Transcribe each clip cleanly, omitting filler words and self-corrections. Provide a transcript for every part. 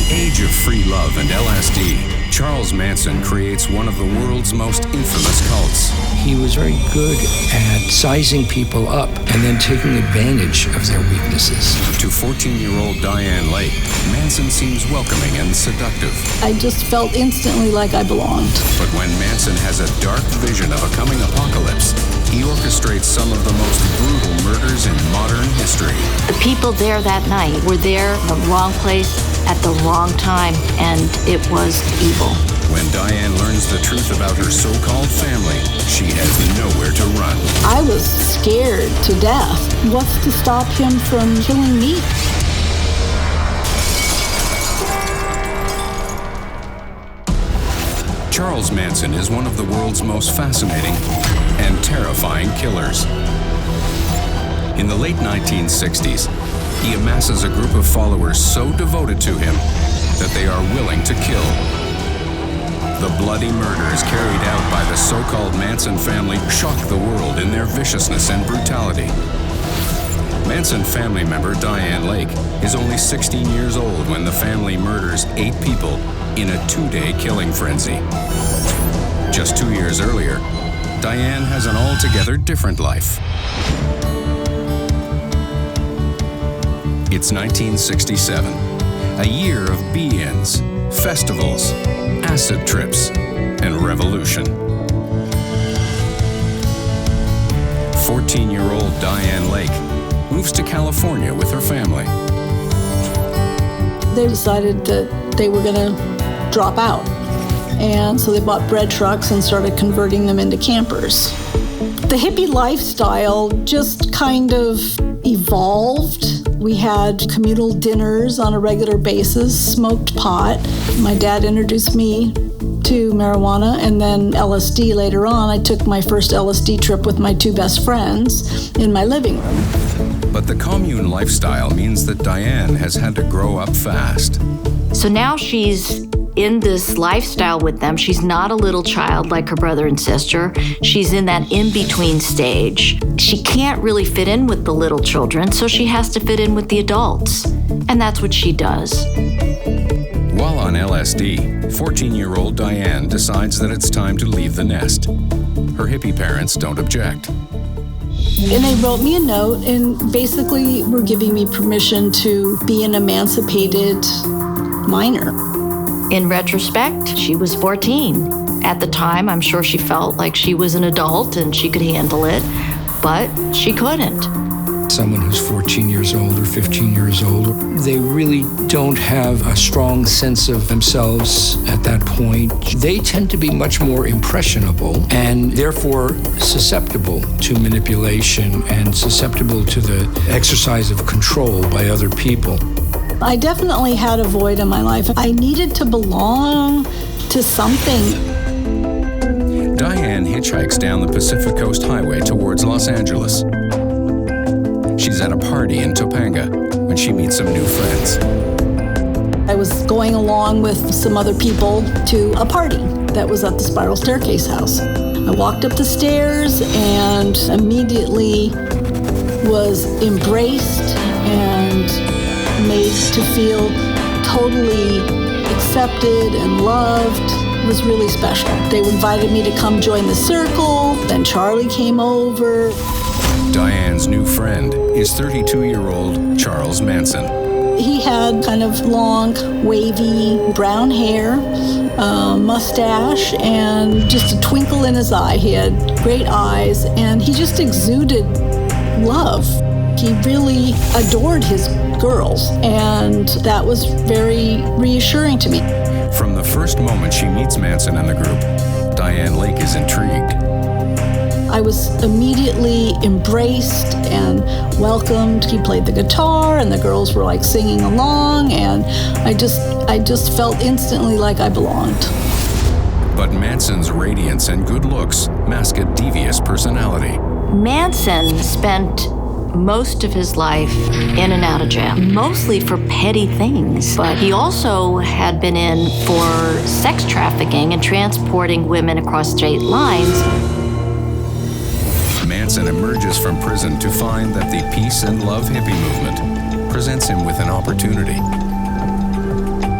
the age of free love and LSD, Charles Manson creates one of the world's most infamous cults. He was very good at sizing people up and then taking advantage of their weaknesses. To 14-year-old Dianne Lake, Manson seems welcoming and seductive. I just felt instantly like I belonged. But when Manson has a dark vision of a coming apocalypse, he orchestrates some of the most brutal murders in modern history. The people there that night were there in the wrong place at the wrong time, and it was evil. When Dianne learns the truth about her so-called family, she has nowhere to run. I was scared to death. What's to stop him from killing me? Charles Manson is one of the world's most fascinating and terrifying killers. In the late 1960s, he amasses a group of followers so devoted to him that they are willing to kill. The bloody murders carried out by the so-called Manson family shock the world in their viciousness and brutality. Manson family member Dianne Lake is only 16 years old when the family murders 8 people in a 2-day killing frenzy. Just 2 years earlier, Dianne has an altogether different life. It's 1967, a year of be-ins, festivals, acid trips, and revolution. 14-year-old Dianne Lake moves to California with her family. They decided that they were going to drop out. And so they bought bread trucks and started converting them into campers. The hippie lifestyle just kind of evolved. We had communal dinners on a regular basis, smoked pot. My dad introduced me to marijuana and then LSD later on. I took my first LSD trip with my 2 best friends in my living room. But the commune lifestyle means that Dianne has had to grow up fast. So now she's in this lifestyle with them. She's not a little child like her brother and sister. She's in that in-between stage. She can't really fit in with the little children, so she has to fit in with the adults. And that's what she does. While on LSD, 14-year-old Dianne decides that it's time to leave the nest. Her hippie parents don't object. And they wrote me a note and basically were giving me permission to be an emancipated minor. In retrospect, she was 14. At the time, I'm sure she felt like she was an adult and she could handle it, but she couldn't. Someone who's 14 years old or 15 years old, they really don't have a strong sense of themselves at that point. They tend to be much more impressionable and therefore susceptible to manipulation and susceptible to the exercise of control by other people. I definitely had a void in my life. I needed to belong to something. Dianne hitchhikes down the Pacific Coast Highway towards Los Angeles. She's at a party in Topanga when she meets some new friends. I was going along with some other people to a party that was at the Spiral Staircase house. I walked up the stairs and immediately was embraced and made to feel totally accepted and loved. It was really special. They invited me to come join the circle. Then Charlie came over. Dianne's new friend is 32-year-old Charles Manson. He had kind of long, wavy brown hair, mustache, and just a twinkle in his eye. He had great eyes, and he just exuded love. He really adored his girls, and that was very reassuring to me. From the first moment she meets Manson and the group, Dianne Lake is intrigued. I was immediately embraced and welcomed. He played the guitar, and the girls were like singing along, and I just felt instantly like I belonged. But Manson's radiance and good looks mask a devious personality. Manson spent most of his life in and out of jail, mostly for petty things. But he also had been in for sex trafficking and transporting women across state lines. Manson emerges from prison to find that the peace and love hippie movement presents him with an opportunity.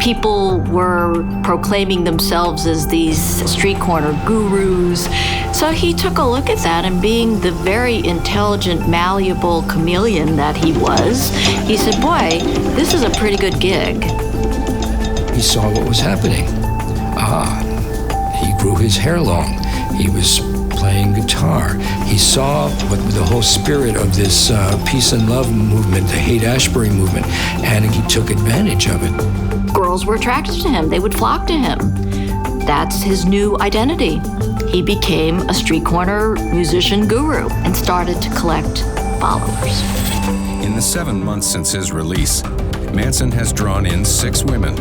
People were proclaiming themselves as these street corner gurus. So he took a look at that, and being the very intelligent, malleable chameleon that he was, he said, boy, this is a pretty good gig. He saw what was happening. He grew his hair long. He was playing guitar. He saw what the whole spirit of this peace and love movement, the Haight-Ashbury movement, and he took advantage of it. Girls were attracted to him. They would flock to him. That's his new identity. He became a street corner musician guru and started to collect followers. In the 7 months since his release, Manson has drawn in 6 women,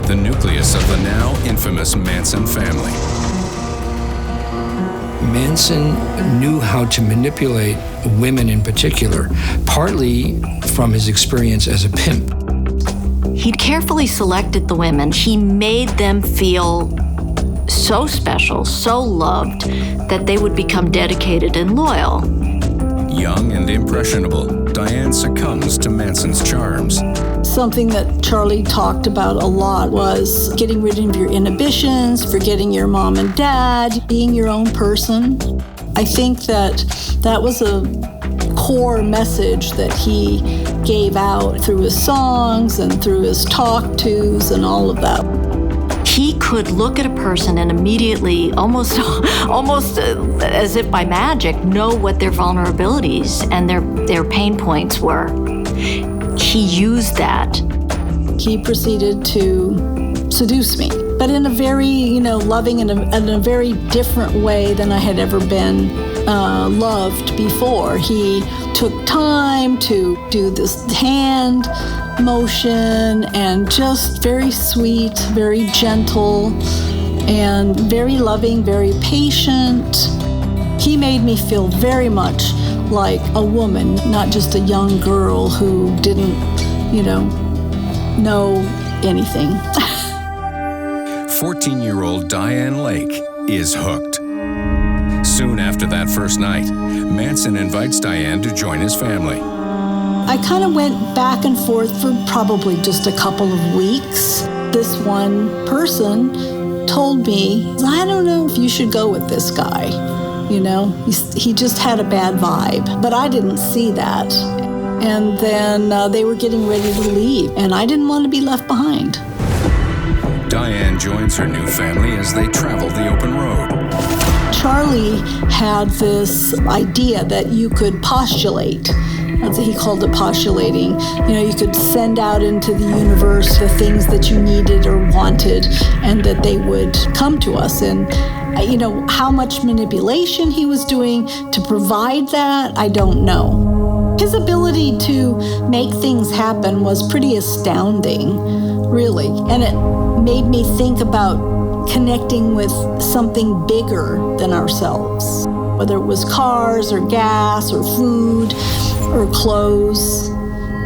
the nucleus of the now infamous Manson family. Manson knew how to manipulate women in particular, partly from his experience as a pimp. He carefully selected the women. He made them feel so special, so loved, that they would become dedicated and loyal. Young and impressionable, Dianne succumbs to Manson's charms. Something that Charlie talked about a lot was getting rid of your inhibitions, forgetting your mom and dad, being your own person. I think that was a core message that he gave out through his songs and through his talk-tos and all of that. He could look at a person and immediately, almost as if by magic, know what their vulnerabilities and their pain points were. He used that. He proceeded to seduce me, but in a very, loving and in a very different way than I had ever been loved before. He took time to do this hand motion, and just very sweet, very gentle, and very loving, very patient. He made me feel very much like a woman, not just a young girl who didn't, know anything. 14-year-old Dianne Lake is hooked. Soon after that first night, Manson invites Dianne to join his family. I kind of went back and forth for probably just a couple of weeks. This one person told me, I don't know if you should go with this guy. He just had a bad vibe, but I didn't see that. And then they were getting ready to leave, and I didn't want to be left behind. Dianne joins her new family as they travel the open road. Charlie had this idea that you could postulate. He called it postulating. You could send out into the universe the things that you needed or wanted, and that they would come to us. And how much manipulation he was doing to provide that, I don't know. His ability to make things happen was pretty astounding, really. And it made me think about connecting with something bigger than ourselves, whether it was cars or gas or food or clothes.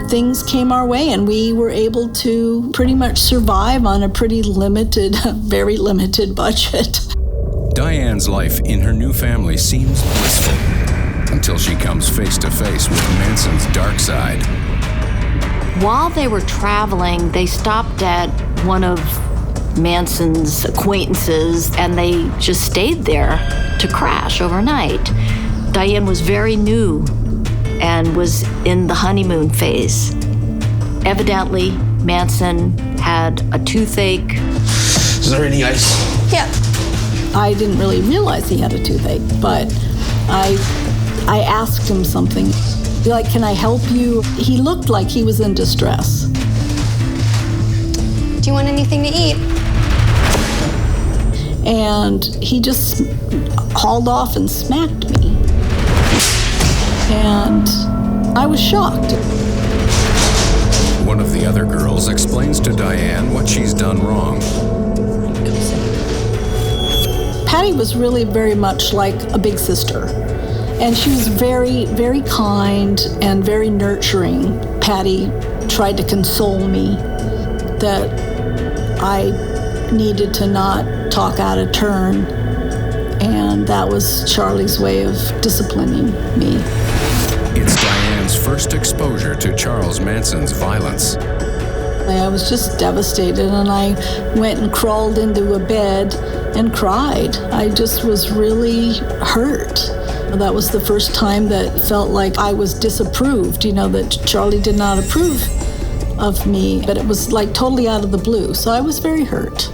Things came our way, and we were able to pretty much survive on a pretty limited, very limited budget. Dianne's life in her new family seems blissful until she comes face to face with Manson's dark side. While they were traveling, they stopped at one of Manson's acquaintances, and they just stayed there to crash overnight. Dianne was very new and was in the honeymoon phase. Evidently, Manson had a toothache. Is there any ice? Yeah. I didn't really realize he had a toothache, but I asked him something. Like, can I help you? He looked like he was in distress. Do you want anything to eat? And he just hauled off and smacked me. And I was shocked. One of the other girls explains to Dianne what she's done wrong. Patty was really very much like a big sister. And she was very, very kind and very nurturing. Patty tried to console me that I needed to not talk out of turn. And that was Charlie's way of disciplining me. It's Dianne's first exposure to Charles Manson's violence. I was just devastated, and I went and crawled into a bed and cried. I just was really hurt. That was the first time that it felt like I was disapproved, that Charlie did not approve of me, but it was like totally out of the blue. So I was very hurt.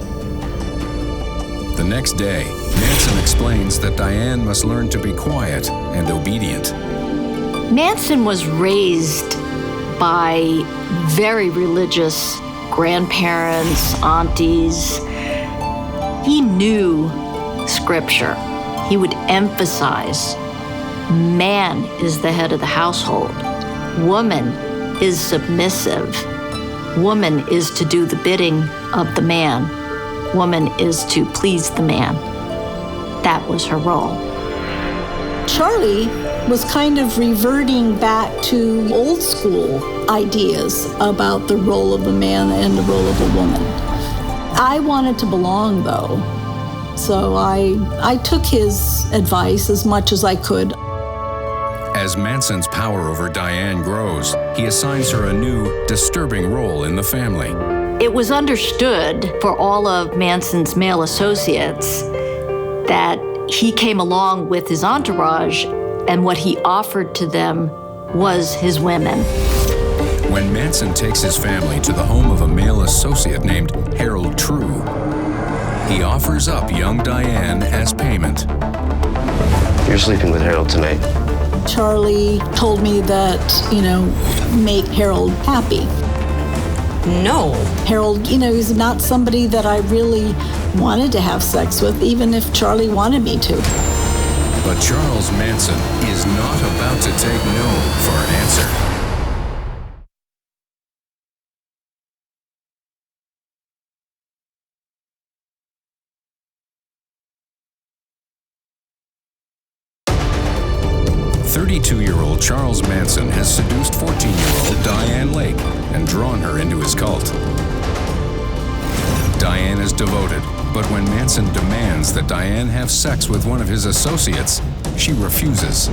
The next day, Manson explains that Dianne must learn to be quiet and obedient. Manson was raised by very religious grandparents, aunties. He knew scripture. He would emphasize, man is the head of the household. Woman is submissive. Woman is to do the bidding of the man. Woman is to please the man. That was her role. Charlie was kind of reverting back to old school ideas about the role of a man and the role of a woman. I wanted to belong, though, so I took his advice as much as I could. As Manson's power over Dianne grows, he assigns her a new, disturbing role in the family. It was understood for all of Manson's male associates that he came along with his entourage, and what he offered to them was his women. When Manson takes his family to the home of a male associate named Harold True, he offers up young Dianne as payment. You're sleeping with Harold tonight. Charlie told me that, make Harold happy. No. Harold, he's not somebody that I really wanted to have sex with, even if Charlie wanted me to. But Charles Manson is not about to take no for an answer. "32-year-old Charles Manson has seduced 14-year-old Dianne Lake and drawn her into his cult. Dianne is devoted, but when Manson demands that Dianne have sex with one of his associates, she refuses.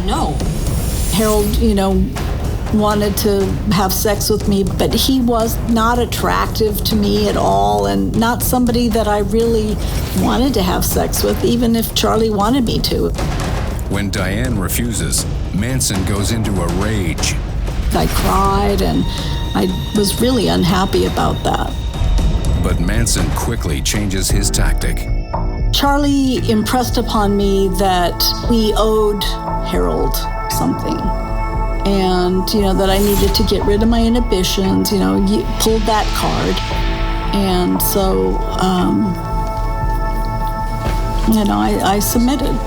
No. Harold, wanted to have sex with me, but he was not attractive to me at all, and not somebody that I really wanted to have sex with, even if Charlie wanted me to. When Dianne refuses, Manson goes into a rage. I cried, and I was really unhappy about that. But Manson quickly changes his tactic. Charlie impressed upon me that we owed Harold something, and that I needed to get rid of my inhibitions. He pulled that card, and so I submitted.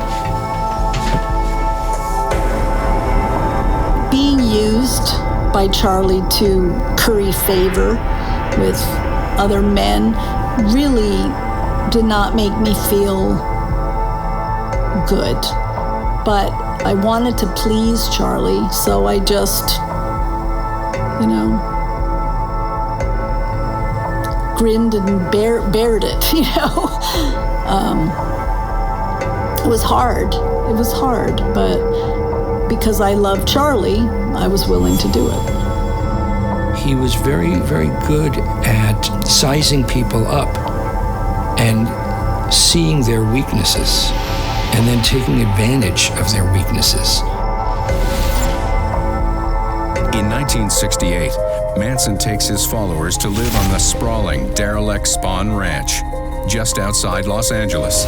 Being used by Charlie to curry favor with other men really did not make me feel good. But I wanted to please Charlie, so I just, grinned and bared it, It was hard. It was hard, but because I loved Charlie, I was willing to do it. He was very, very good at sizing people up and seeing their weaknesses and then taking advantage of their weaknesses. In 1968, Manson takes his followers to live on the sprawling, derelict Spahn Ranch, just outside Los Angeles.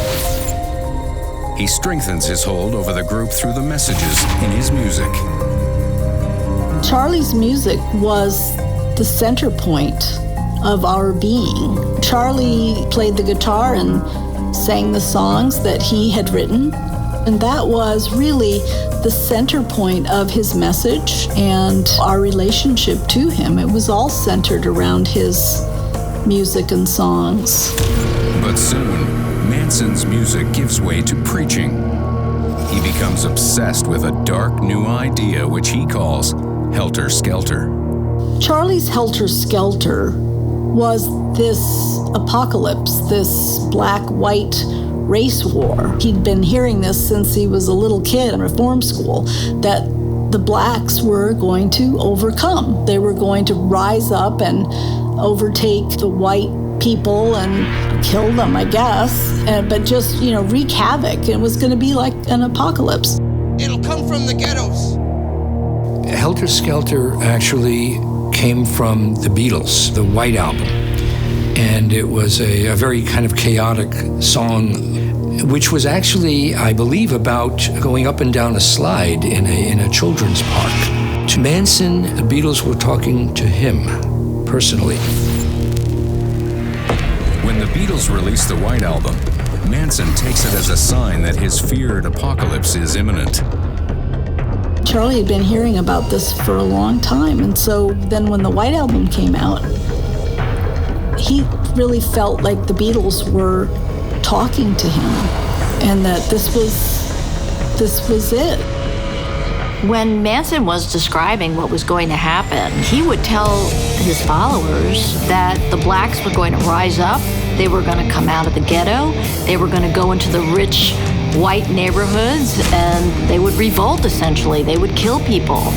He strengthens his hold over the group through the messages in his music. Charlie's music was the center point of our being. Charlie played the guitar and sang the songs that he had written, and that was really the center point of his message and our relationship to him. It was all centered around his music and songs. But soon, Manson's music gives way to preaching. He becomes obsessed with a dark new idea which he calls Helter Skelter. Charlie's Helter Skelter was this apocalypse, this black-white race war. He'd been hearing this since he was a little kid in reform school, that the blacks were going to overcome. They were going to rise up and overtake the white people and kill them, I guess, but just, wreak havoc. It was going to be like an apocalypse. It'll come from the ghettos. Helter Skelter actually came from the Beatles, the White Album. And it was a very kind of chaotic song, which was actually, I believe, about going up and down a slide in a children's park. To Manson, the Beatles were talking to him personally. When the Beatles released the White Album, Manson takes it as a sign that his feared apocalypse is imminent. Charlie had been hearing about this for a long time, and so then when the White Album came out, he really felt like the Beatles were talking to him, and that this was it. When Manson was describing what was going to happen, he would tell his followers that the blacks were going to rise up, they were going to come out of the ghetto, they were going to go into the rich white neighborhoods, and they would revolt, essentially. They would kill people.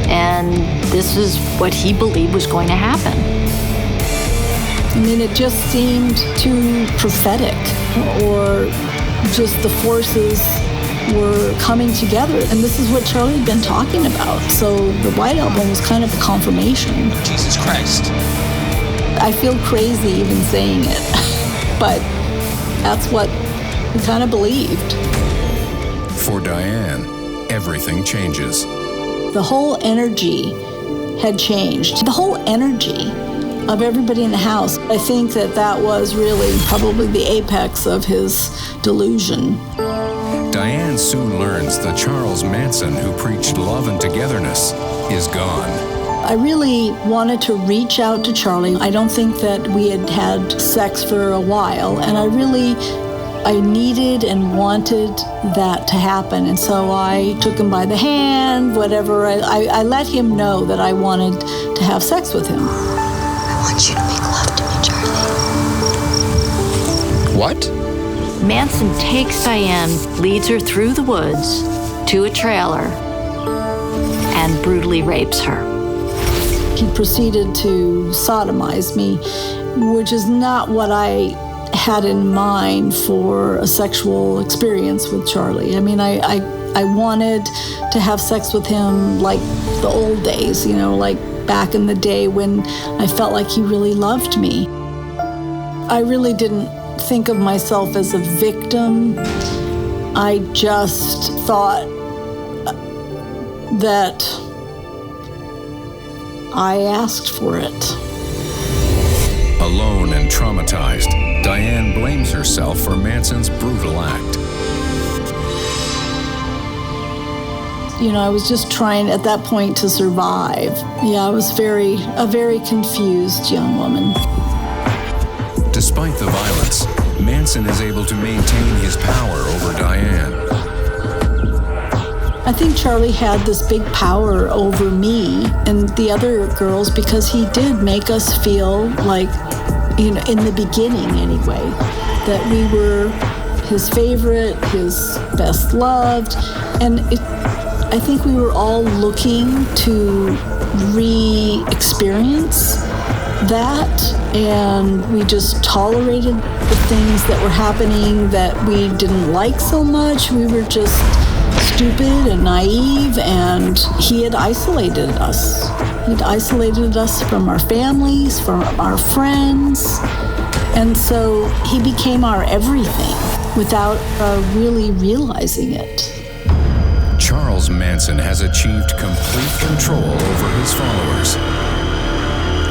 And this is what he believed was going to happen. I mean, it just seemed too prophetic, or just the forces were coming together. And this is what Charlie had been talking about. So the White Album was kind of a confirmation. Jesus Christ. I feel crazy even saying it, but that's what we kind of believed. For Dianne, everything changes. The whole energy had changed. The whole energy of everybody in the house. I think that was really probably the apex of his delusion. Dianne soon learns the Charles Manson who preached love and togetherness is gone. I really wanted to reach out to Charlie. I don't think that we had had sex for a while, and I needed and wanted that to happen. And so I took him by the hand, whatever. I let him know that I wanted to have sex with him. I want you to make love to me, Charlie. What? Manson takes Dianne, leads her through the woods to a trailer, and brutally rapes her. He proceeded to sodomize me, which is not what I had in mind for a sexual experience with Charlie. I mean, I wanted to have sex with him like the old days, like back in the day when I felt like he really loved me. I really didn't think of myself as a victim. I just thought that I asked for it. Alone and traumatized, Dianne blames herself for Manson's brutal act. I was just trying at that point to survive. Yeah, I was a very confused young woman. Despite the violence, Manson is able to maintain his power over Dianne. I think Charlie had this big power over me and the other girls because he did make us feel like, in the beginning anyway, that we were his favorite, his best loved, and I think we were all looking to re-experience that, and we just tolerated the things that were happening that we didn't like so much. We were just stupid and naive, and he had isolated us. He'd isolated us from our families, from our friends, and so he became our everything without really realizing it. Charles Manson has achieved complete control over his followers.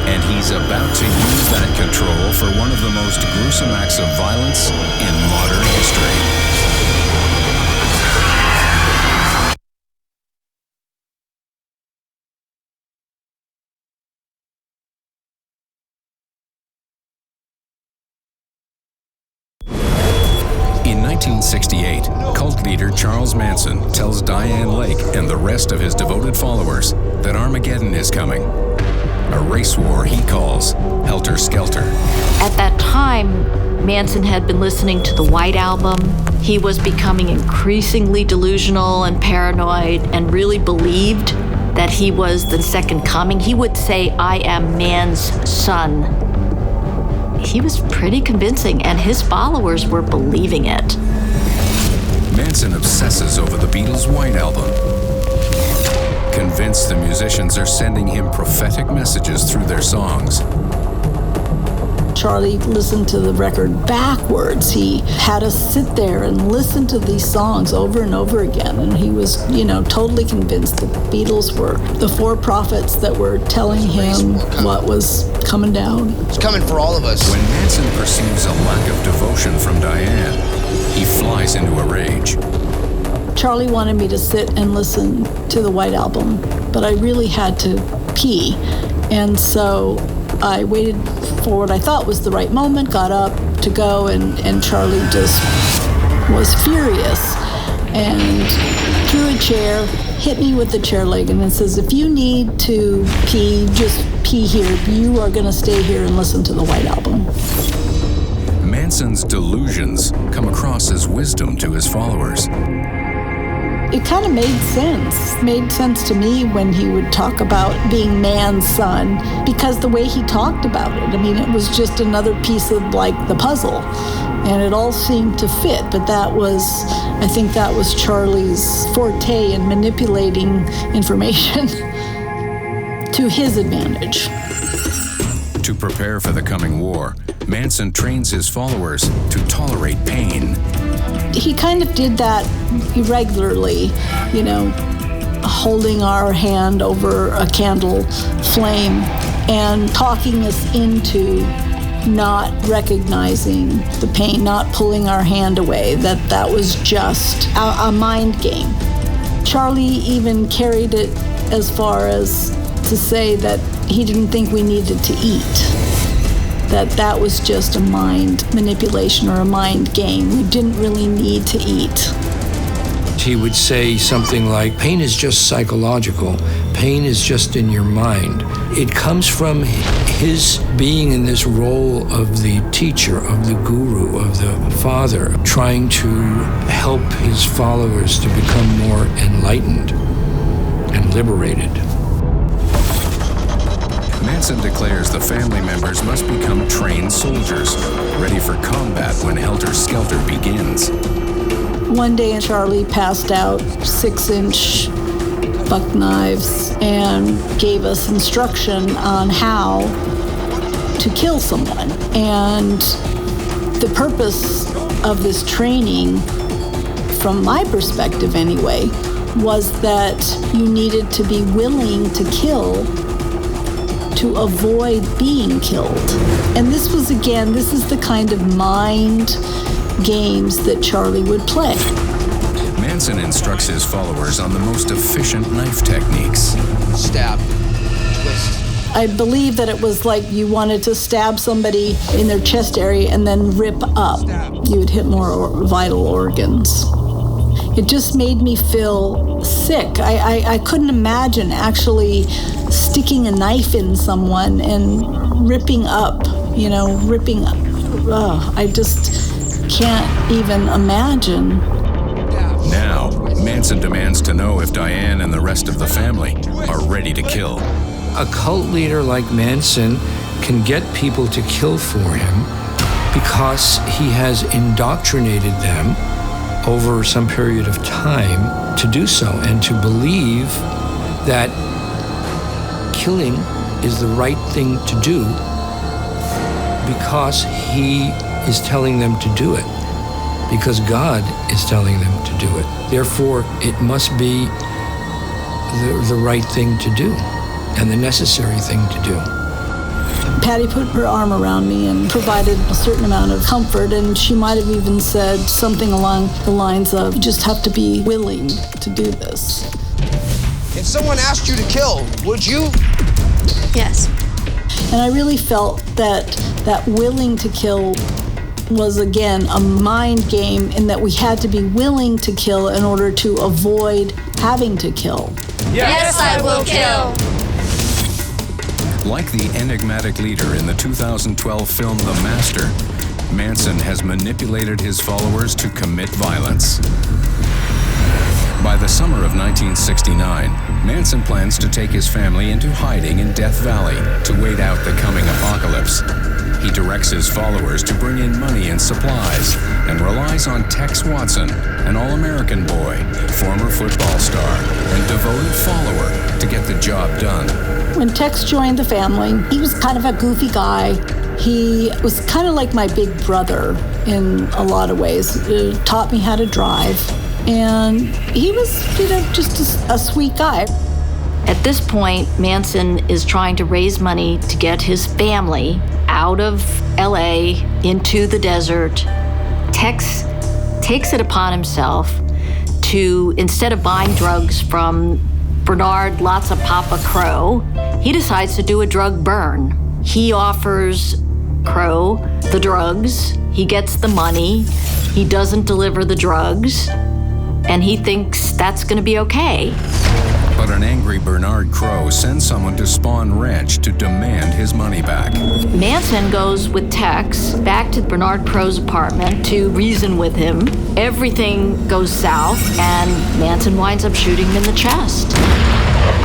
And he's about to use that control for one of the most gruesome acts of violence in modern history. In 1968, cult leader Charles Manson tells Dianne Lake and the rest of his devoted followers that Armageddon is coming. A race war he calls Helter Skelter. At that time, Manson had been listening to the White Album. He was becoming increasingly delusional and paranoid and really believed that he was the second coming. He would say, "I am man's son." He was pretty convincing, and his followers were believing it. Manson obsesses over the Beatles' White Album, convinced the musicians are sending him prophetic messages through their songs. Charlie listened to the record backwards. He had us sit there and listen to these songs over and over again. And he was, totally convinced the Beatles were the four prophets that were telling him what was coming down. It's coming for all of us. When Manson perceives a lack of devotion from Dianne, he flies into a rage. Charlie wanted me to sit and listen to the White Album, but I really had to pee. And so I waited for what I thought was the right moment, got up to go, and Charlie just was furious and threw a chair, hit me with the chair leg, and then says, "If you need to pee, just pee here. You are going to stay here and listen to the White Album." Manson's delusions come across as wisdom to his followers. It kind of made sense to me when he would talk about being man's son, because the way he talked about it, it was just another piece of the puzzle, and it all seemed to fit. But I think that was Charlie's forte in manipulating information to his advantage. To prepare for the coming war, Manson trains his followers to tolerate pain. He kind of did that irregularly, holding our hand over a candle flame and talking us into not recognizing the pain, not pulling our hand away, that was just a mind game. Charlie even carried it as far as to say that he didn't think we needed to eat. That was just a mind manipulation or a mind game. We didn't really need to eat. He would say something like, pain is just psychological. Pain is just in your mind. It comes from his being in this role of the teacher, of the guru, of the father, trying to help his followers to become more enlightened and liberated. Manson declares the family members must become trained soldiers, ready for combat when Helter Skelter begins. One day, Charlie passed out 6-inch buck knives and gave us instruction on how to kill someone. And the purpose of this training, from my perspective anyway, was that you needed to be willing to kill to avoid being killed. And this is the kind of mind games that Charlie would play. Manson instructs his followers on the most efficient knife techniques. Stab. Twist. I believe that it was like you wanted to stab somebody in their chest area and then rip up. You would hit more vital organs. It just made me feel sick. I couldn't imagine actually sticking a knife in someone and ripping up. I just can't even imagine. Now, Manson demands to know if Dianne and the rest of the family are ready to kill. A cult leader like Manson can get people to kill for him because he has indoctrinated them over some period of time to do so and to believe that killing is the right thing to do because he is telling them to do it, because God is telling them to do it. Therefore, it must be the right thing to do and the necessary thing to do. Patty put her arm around me and provided a certain amount of comfort, and she might have even said something along the lines of, you just have to be willing to do this. If someone asked you to kill, would you? Yes. And I really felt that willing to kill was, again, a mind game, in that we had to be willing to kill in order to avoid having to kill. Yes, I will kill. Like the enigmatic leader in the 2012 film The Master, Manson has manipulated his followers to commit violence. By the summer of 1969, Manson plans to take his family into hiding in Death Valley to wait out the coming apocalypse. He directs his followers to bring in money and supplies and relies on Tex Watson, an all-American boy, former football star, and devoted follower to get the job done. When Tex joined the family, he was kind of a goofy guy. He was kind of like my big brother in a lot of ways. He taught me how to drive. And he was, just a sweet guy. At this point, Manson is trying to raise money to get his family out of LA into the desert. Tex takes it upon himself to, instead of buying drugs from Bernard Lots of Papa Crow, he decides to do a drug burn. He offers Crow the drugs, he gets the money, he doesn't deliver the drugs, and he thinks that's gonna be okay. But an angry Bernard Crow sends someone to Spawn Ranch to demand his money back. Manson goes with Tex back to Bernard Crow's apartment to reason with him. Everything goes south, and Manson winds up shooting him in the chest.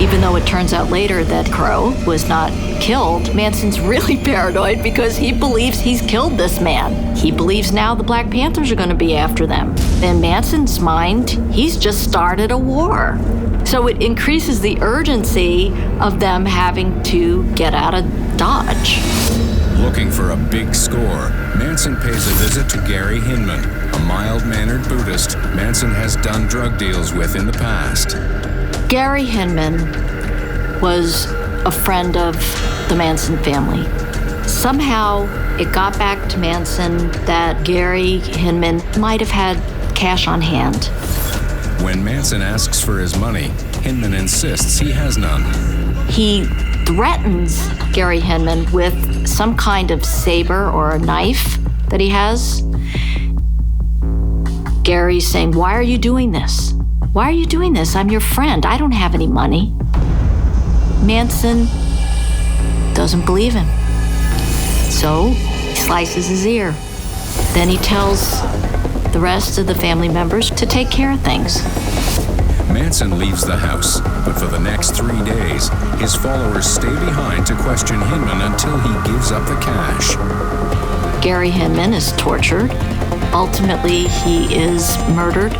Even though it turns out later that Crow was not killed, Manson's really paranoid because he believes he's killed this man. He believes now the Black Panthers are going to be after them. In Manson's mind, he's just started a war. So it increases the urgency of them having to get out of Dodge. Looking for a big score, Manson pays a visit to Gary Hinman, a mild-mannered Buddhist Manson has done drug deals with in the past. Gary Hinman was a friend of the Manson family. Somehow, it got back to Manson that Gary Hinman might have had cash on hand. When Manson asks for his money, Hinman insists he has none. He threatens Gary Hinman with some kind of saber or a knife that he has. Gary's saying, "Why are you doing this? Why are you doing this? I'm your friend. I don't have any money." Manson doesn't believe him. So he slices his ear. Then he tells the rest of the family members to take care of things. Manson leaves the house, but for the next 3 days, his followers stay behind to question Hinman until he gives up the cash. Gary Hinman is tortured. Ultimately, he is murdered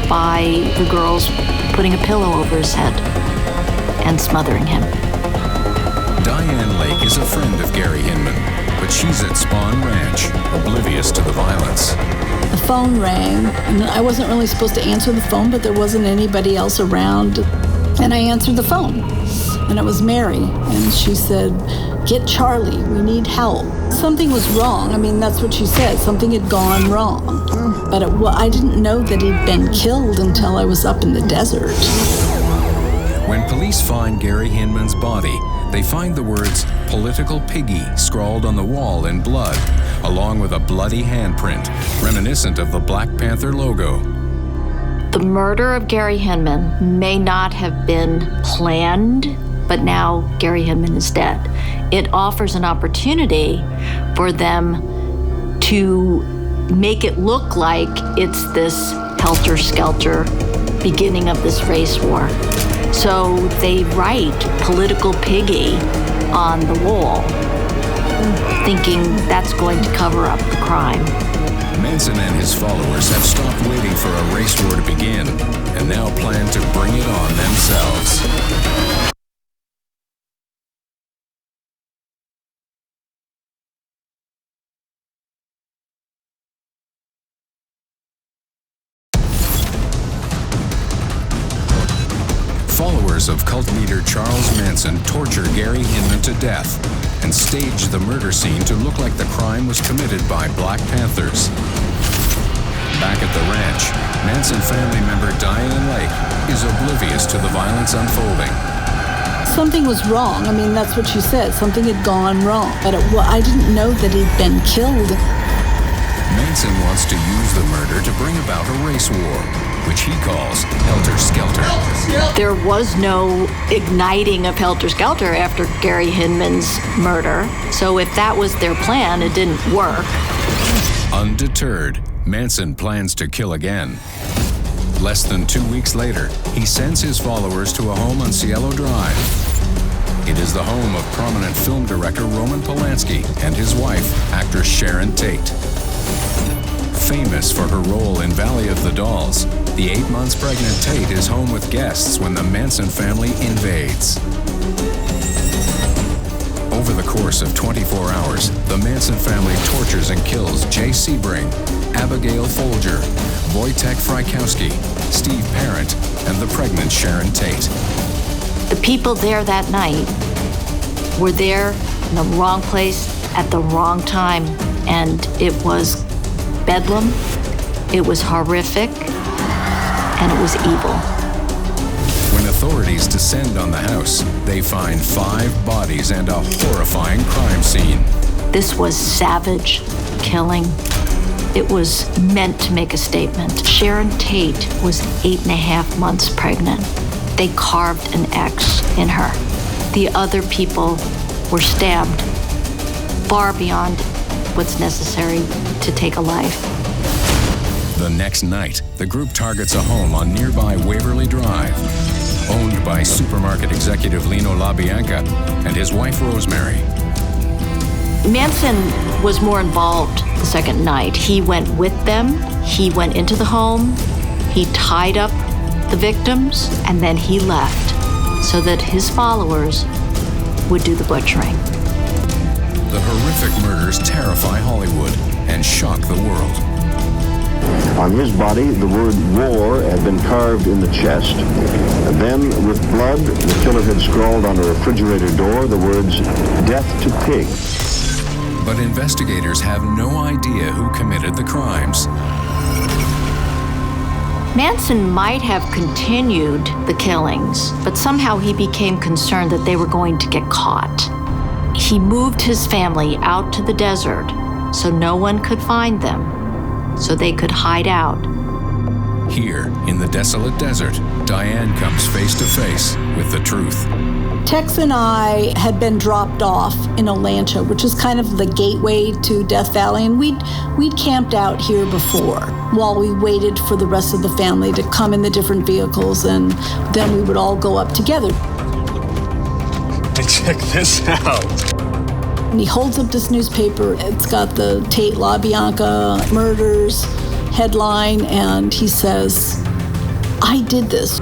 by the girls putting a pillow over his head and smothering him. Dianne Lake is a friend of Gary Hinman, but she's at Spawn Ranch, oblivious to the violence. The phone rang, and I wasn't really supposed to answer the phone, but there wasn't anybody else around. And I answered the phone, and it was Mary, and she said, "Get Charlie, we need help." Something was wrong. I mean, that's what she said. Something had gone wrong. But I didn't know that he'd been killed until I was up in the desert. When police find Gary Hinman's body, they find the words "Political Piggy" scrawled on the wall in blood, along with a bloody handprint, reminiscent of the Black Panther logo. The murder of Gary Hinman may not have been planned, but now Gary Hinman is dead. It offers an opportunity for them to make it look like it's this Helter Skelter beginning of this race war. So they write "Political Piggy" on the wall, thinking that's going to cover up the crime. Manson and his followers have stopped waiting for a race war to begin and now plan to bring it on themselves. Followers of cult leader Charles Manson torture Gary Hinman to death and stage the murder scene to look like the crime was committed by Black Panthers. Back at the ranch, Manson family member Dianne Lake is oblivious to the violence unfolding. Something was wrong. I mean, that's what she said. Something had gone wrong. But I didn't know that he'd been killed. Manson wants to use the murder to bring about a race war, which he calls Helter Skelter. There was no igniting of Helter Skelter after Gary Hinman's murder. So if that was their plan, it didn't work. Undeterred, Manson plans to kill again. Less than 2 weeks later, he sends his followers to a home on Cielo Drive. It is the home of prominent film director Roman Polanski and his wife, actress Sharon Tate. Famous for her role in Valley of the Dolls, the 8 months pregnant Tate is home with guests when the Manson family invades. Over the course of 24 hours, the Manson family tortures and kills Jay Sebring, Abigail Folger, Wojtek Frykowski, Steve Parent, and the pregnant Sharon Tate. The people there that night were there in the wrong place at the wrong time, and it was bedlam, it was horrific, and it was evil. When authorities descend on the house, they find 5 bodies and a horrifying crime scene. This was savage killing. It was meant to make a statement. Sharon Tate was 8.5 months pregnant. They carved an X in her. The other people were stabbed far beyond what's necessary to take a life. The next night, the group targets a home on nearby Waverly Drive, owned by supermarket executive Lino LaBianca and his wife Rosemary. Manson was more involved the second night. He went with them, he went into the home, he tied up the victims, and then he left so that his followers would do the butchering. The horrific murders terrify Hollywood and shock the world. On his body, the word war had been carved in the chest. And then, with blood, the killer had scrawled on a refrigerator door the words, "Death to Pig." But investigators have no idea who committed the crimes. Manson might have continued the killings, but somehow he became concerned that they were going to get caught. He moved his family out to the desert so no one could find them, so they could hide out. Here, in the desolate desert, Dianne comes face to face with the truth. Tex and I had been dropped off in Atlanta, which is kind of the gateway to Death Valley, and we'd camped out here before while we waited for the rest of the family to come in the different vehicles, and then we would all go up together. Check this out. And he holds up this newspaper. It's got the Tate-LaBianca murders headline, and he says, "I did this."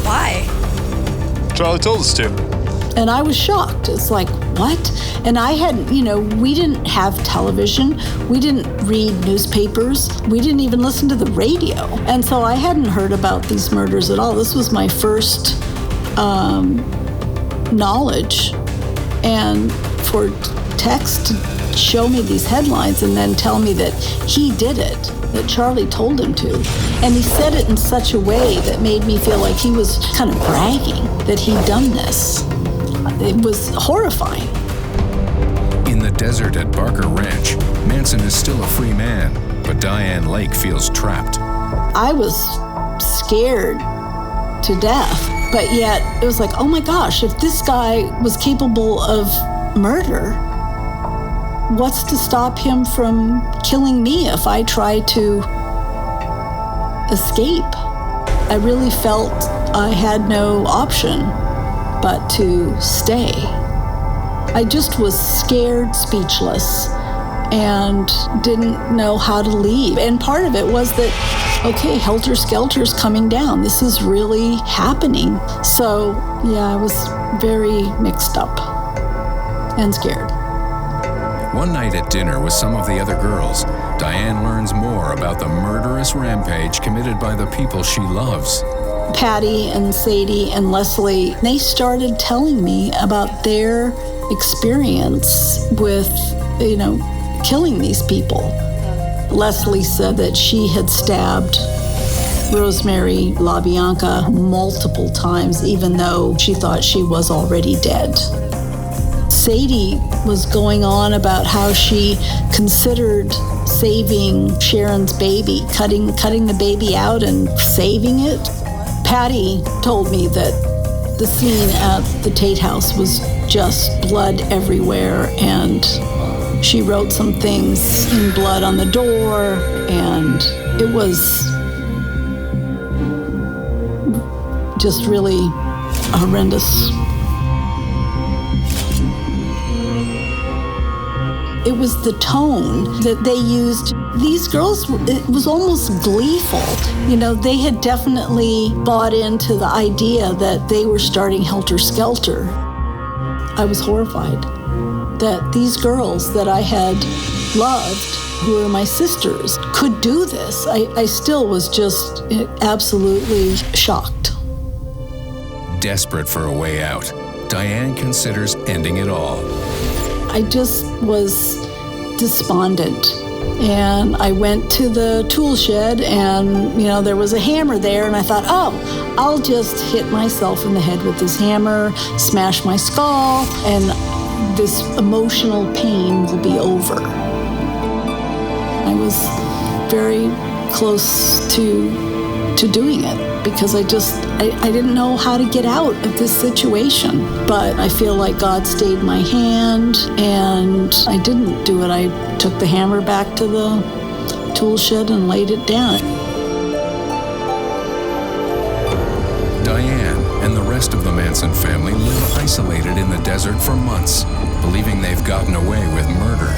Why? Charlie told us to. And I was shocked. It's like, what? And I hadn't, we didn't have television. We didn't read newspapers. We didn't even listen to the radio. And so I hadn't heard about these murders at all. This was my first knowledge. And for Tex to show me these headlines and then tell me that he did it, that Charlie told him to. And he said it in such a way that made me feel like he was kind of bragging that he'd done this. It was horrifying. In the desert at Barker Ranch, Manson is still a free man, but Dianne Lake feels trapped. I was scared to death, but yet it was like, oh my gosh, if this guy was capable of murder, what's to stop him from killing me if I try to escape? I really felt I had no option but to stay. I just was scared, speechless, and didn't know how to leave. And part of it was that, okay, Helter Skelter's coming down. This is really happening. So, yeah, I was very mixed up and scared. One night at dinner with some of the other girls, Dianne learns more about the murderous rampage committed by the people she loves. Patty and Sadie and Leslie, they started telling me about their experience with, killing these people. Leslie said that she had stabbed Rosemary LaBianca multiple times, even though she thought she was already dead. Sadie was going on about how she considered saving Sharon's baby, cutting the baby out and saving it. Patty told me that the scene at the Tate house was just blood everywhere, and she wrote some things in blood on the door, and it was just really horrendous. It was the tone that they used. These girls, it was almost gleeful. You know, they had definitely bought into the idea that they were starting Helter Skelter. I was horrified that these girls that I had loved, who were my sisters, could do this. I still was just absolutely shocked. Desperate for a way out, Dianne considers ending it all. I just was despondent. And I went to the tool shed, and, you know, there was a hammer there, and I thought, oh, I'll just hit myself in the head with this hammer, smash my skull, and this emotional pain will be over. I was very close to doing it because I didn't know how to get out of this situation. But I feel like God stayed my hand, and I didn't do it. I took the hammer back to the tool shed and laid it down. Dianne and the rest of the Manson family live isolated in the desert for months, believing they've gotten away with murder.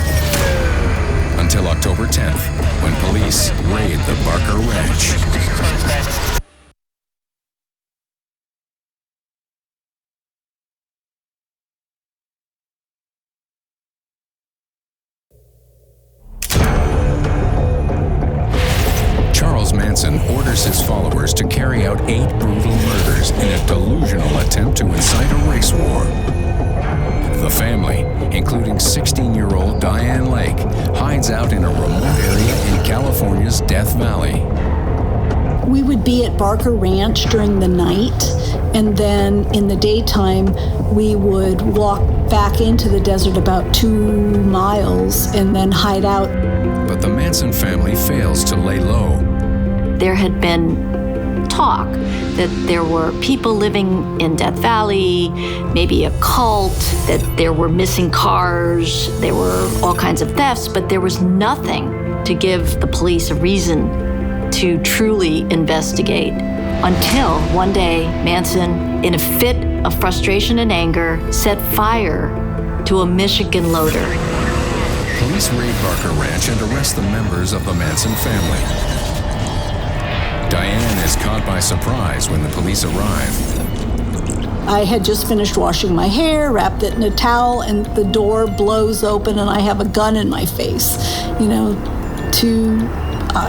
Until October 10th, when police raid the Barker Ranch. Charles Manson orders his followers to carry out 8 brutal murders in a delusional attempt to incite a race war. The family, including 16-year-old Dianne Lake, hides out in a remote area in California's Death Valley. We would be at Barker Ranch during the night, and then in the daytime, we would walk back into the desert about 2 miles and then hide out. But the Manson family fails to lay low. There had been talk that there were people living in Death Valley, maybe a cult, that there were missing cars, there were all kinds of thefts, but there was nothing to give the police a reason to truly investigate. Until one day, Manson, in a fit of frustration and anger, set fire to a Michigan loader. Police raid Barker Ranch and arrest the members of the Manson family. Dianne is caught by surprise when the police arrive. I had just finished washing my hair, wrapped it in a towel, and the door blows open and I have a gun in my face. You know,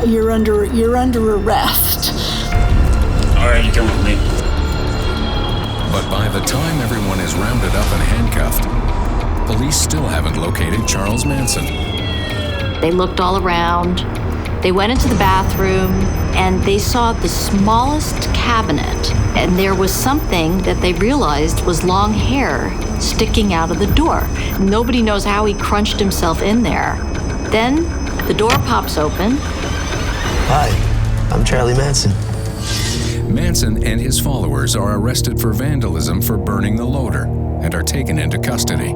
you're under arrest. All right, you come with me. But by the time everyone is rounded up and handcuffed, police still haven't located Charles Manson. They looked all around. They went into the bathroom and they saw the smallest cabinet, and there was something that they realized was long hair sticking out of the door. Nobody knows how he crunched himself in there. Then the door pops open. Hi, I'm Charlie Manson. Manson and his followers are arrested for vandalism for burning the loader and are taken into custody.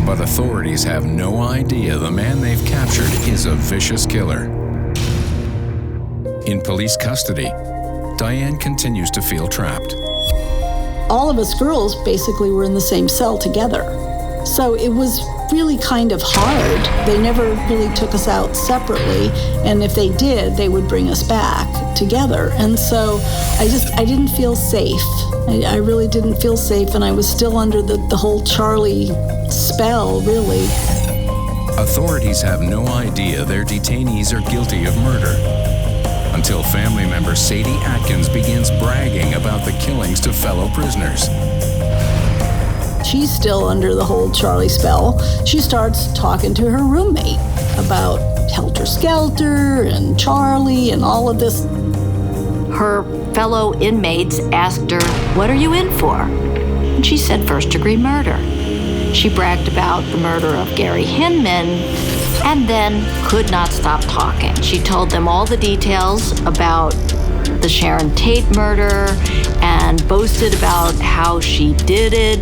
But authorities have no idea the man they've captured is a vicious killer. In police custody, Dianne continues to feel trapped. All of us girls basically were in the same cell together. So it was really kind of hard. They never really took us out separately, and if they did, they would bring us back together. And so I didn't feel safe. I really didn't feel safe, and I was still under the whole Charlie spell, really. Authorities have no idea their detainees are guilty of murder until family member Sadie Atkins begins bragging about the killings to fellow prisoners. She's still under the whole Charlie spell. She starts talking to her roommate about Helter Skelter and Charlie and all of this. Her fellow inmates asked her, "What are you in for?" And she said, "First-degree murder." She bragged about the murder of Gary Hinman and then could not stop talking. She told them all the details about the Sharon Tate murder and boasted about how she did it.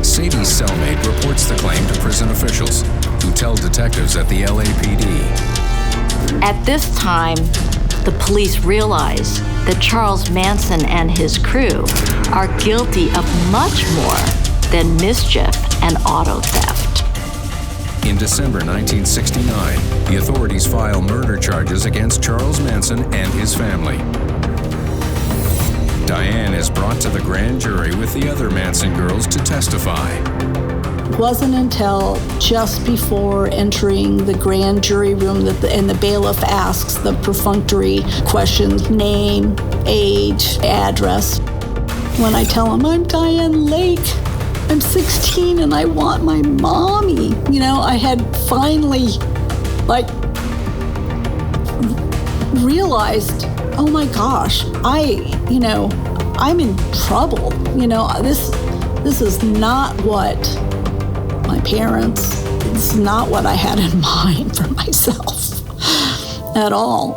Sadie's cellmate reports the claim to prison officials, who tell detectives at the LAPD. At this time, the police realize that Charles Manson and his crew are guilty of much more than mischief and auto theft. In December 1969, the authorities file murder charges against Charles Manson and his family. Dianne is brought to the grand jury with the other Manson girls to testify. It wasn't until just before entering the grand jury room and the bailiff asks the perfunctory questions, name, age, address. When I tell him, I'm Dianne Lake, I'm 16 and I want my mommy. You know, I had finally, realized, oh my gosh, I'm in trouble. This is not what my parents, it's not what I had in mind for myself at all.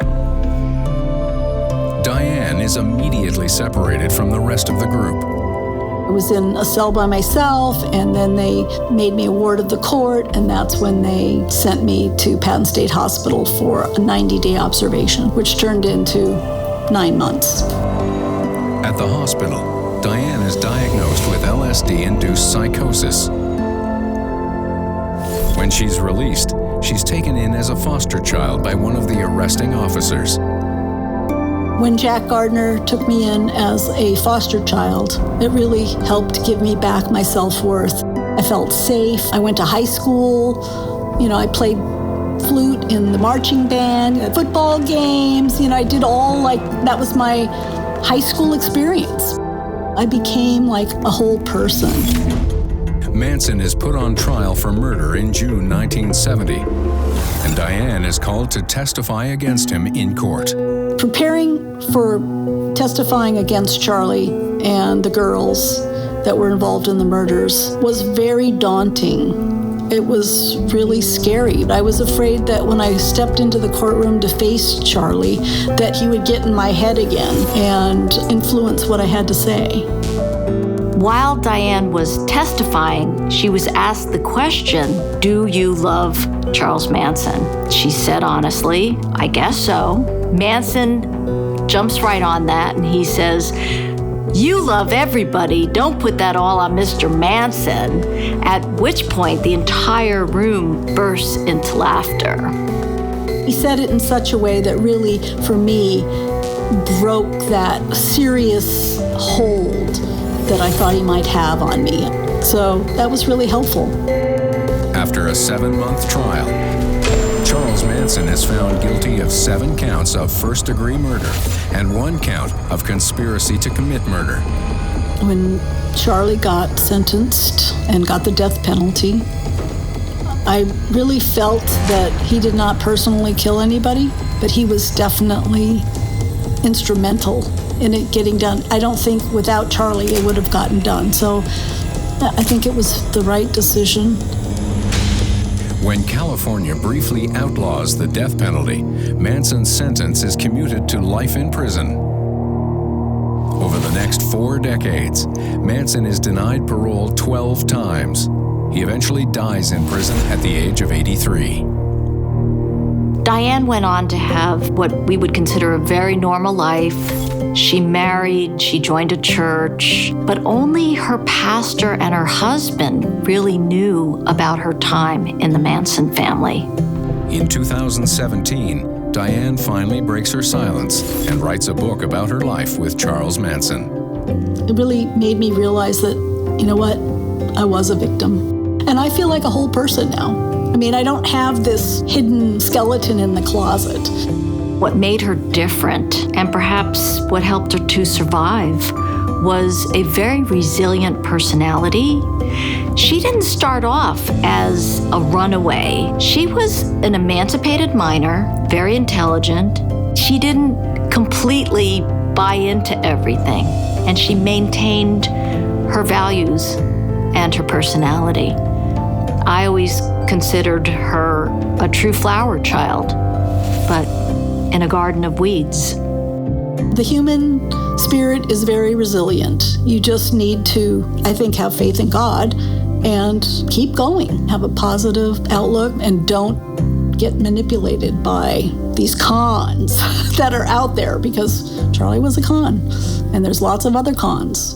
Dianne is immediately separated from the rest of the group. I was in a cell by myself, and then they made me a ward of the court, and that's when they sent me to Patton State Hospital for a 90-day observation, which turned into 9 months. At the hospital, Dianne is diagnosed with LSD-induced psychosis. When she's released, she's taken in as a foster child by one of the arresting officers. When Jack Gardner took me in as a foster child, it really helped give me back my self-worth. I felt safe. I went to high school. I played flute in the marching band, at football games. I did all that was my high school experience. I became like a whole person. Manson is put on trial for murder in June 1970, and Dianne is called to testify against him in court. Preparing for testifying against Charlie and the girls that were involved in the murders was very daunting. It was really scary. I was afraid that when I stepped into the courtroom to face Charlie, that he would get in my head again and influence what I had to say. While Dianne was testifying, she was asked the question, do you love Charles Manson? She said honestly, I guess so. Manson jumps right on that and he says, you love everybody, don't put that all on Mr. Manson. At which point the entire room bursts into laughter. He said it in such a way that really, for me, broke that serious hold that I thought he might have on me. So that was really helpful. After a 7-month trial, Charles Manson is found guilty of 7 counts of first-degree murder and 1 count of conspiracy to commit murder. When Charlie got sentenced and got the death penalty, I really felt that he did not personally kill anybody, but he was definitely instrumental in it getting done. I don't think without Charlie it would have gotten done. So I think it was the right decision. When California briefly outlaws the death penalty, Manson's sentence is commuted to life in prison. Over the next 4 decades, Manson is denied parole 12 times. He eventually dies in prison at the age of 83. Dianne went on to have what we would consider a very normal life. She married, she joined a church, but only her pastor and her husband really knew about her time in the Manson family. In 2017, Dianne finally breaks her silence and writes a book about her life with Charles Manson. It really made me realize that, you know what, I was a victim. And I feel like a whole person now. I mean, I don't have this hidden skeleton in the closet. What made her different, and perhaps what helped her to survive, was a very resilient personality. She didn't start off as a runaway. She was an emancipated minor, very intelligent. She didn't completely buy into everything, and she maintained her values and her personality. I always considered her a true flower child, but in a garden of weeds. The human spirit is very resilient. You just need to, I think, have faith in God and keep going. Have a positive outlook and don't get manipulated by these cons that are out there, because Charlie was a con and there's lots of other cons.